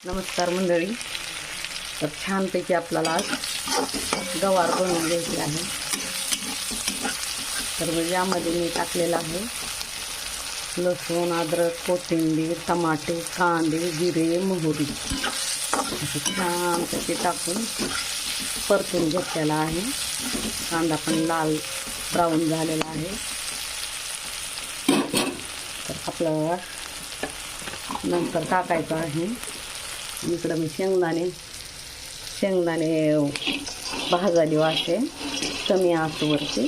नमस्कार मंडळी. तर छानपैकी आपल्याला आज गवार बनवून घ्यायची आहे. तर यामध्ये मी टाकलेलं आहे लसूण, अद्रक, कोथिंबीर, टमाटे, कांदे, जिरे, मोहरी असं छानपैकी टाकून परतून घेतलेला आहे. कांदा पण लाल ब्राऊन झालेला आहे. तर आपल्याला नंतर टाकायचं आहे. इकडं मी शेंगदाणे भाजाली वाटते कमी आचेवरती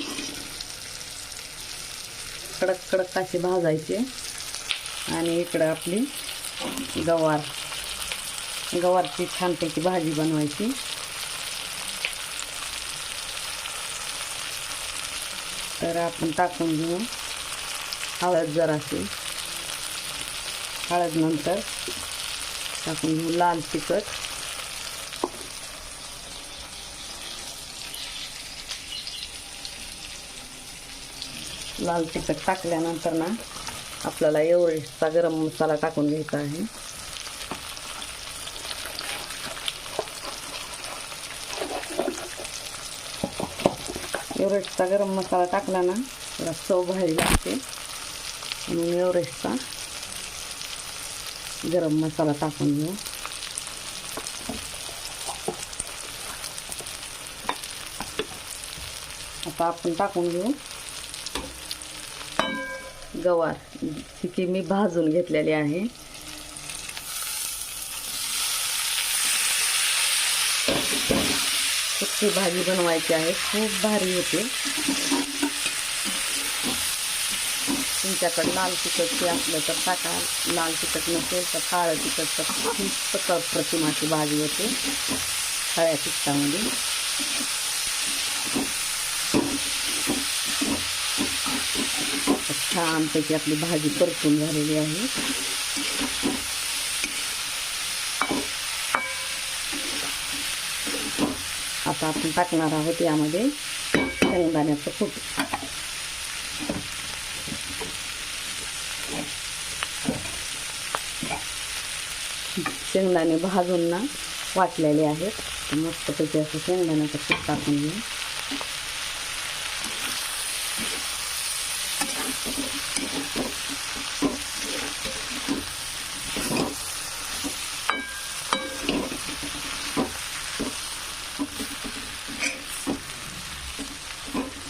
कडक असे भाजायचे. आणि इकडं आपली गवारची छानपैकी भाजी बनवायची. तर आपण टाकून घेऊ हळद जराशी. हळद नंतर टाकून घेऊ लाल तिखट, टाकल्यानंतर ना आपल्याला एव्हरेस्टचा गरम मसाला टाकून घ्यायचा आहे. एव्हरेस्टचा गरम मसाला टाकला ना जरा चव भारी लागते. म्हणून एव्हरेस्टचा गरम मसाला टाकून घेऊ. आता आपण टाकून घेऊ गवार, जी मी भाजून घेतलेली आहे. सुकी भाजी बनवायची आहे, खूप भारी होते. तुमच्याकडे लाल तिखट असलं तर टाका, लाल तिखट नसेल तर काळं तिखट तर खूप प्रतिमाची भाजी होते काळ्या तिखटामध्ये. छानपैकी आपली भाजी परतून झालेली आहे. आता आपण टाकणार आहोत यामध्ये शेंगदाण्याचं कूट. शेंगदाणे भाजून ना वाटलेले आहेत. मस्तपैकी असं शेंगदाण्याचं कूट टाकून घेऊ.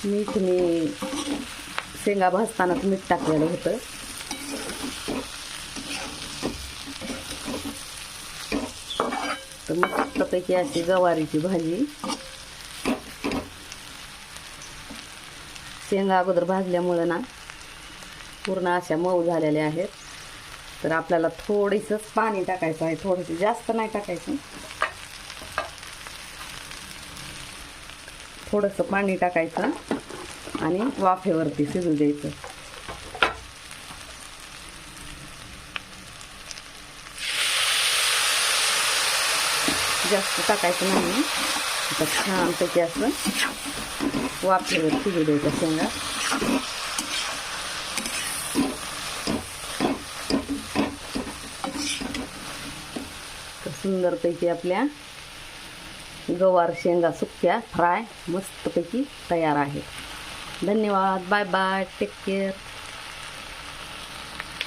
मीठ मी शेंगा भाजतानाच मीठ टाकलेलं होतं. तर मस्तपैकी अशी गवारीची भाजी. शेंगा अगोदर भाजल्यामुळं ना पूर्ण अशा मऊ झालेल्या आहेत. तर आपल्याला थोडंसंच पाणी टाकायचं आहे, थोडंसं, जास्त नाही टाकायचं. थोडंसं पाणी टाकायचं आणि वाफेवरती शिजू द्यायचं. जास्त टाकायचं नाही. आता छानपैकी असं वाफेवर शिजू द्यायचं शेंगा. तर सुंदरपैकी आपल्या गवार शेंगा सुक्या फ्राय मस्तपैकी तयार आहे. धन्यवाद. Bye bye. Take care.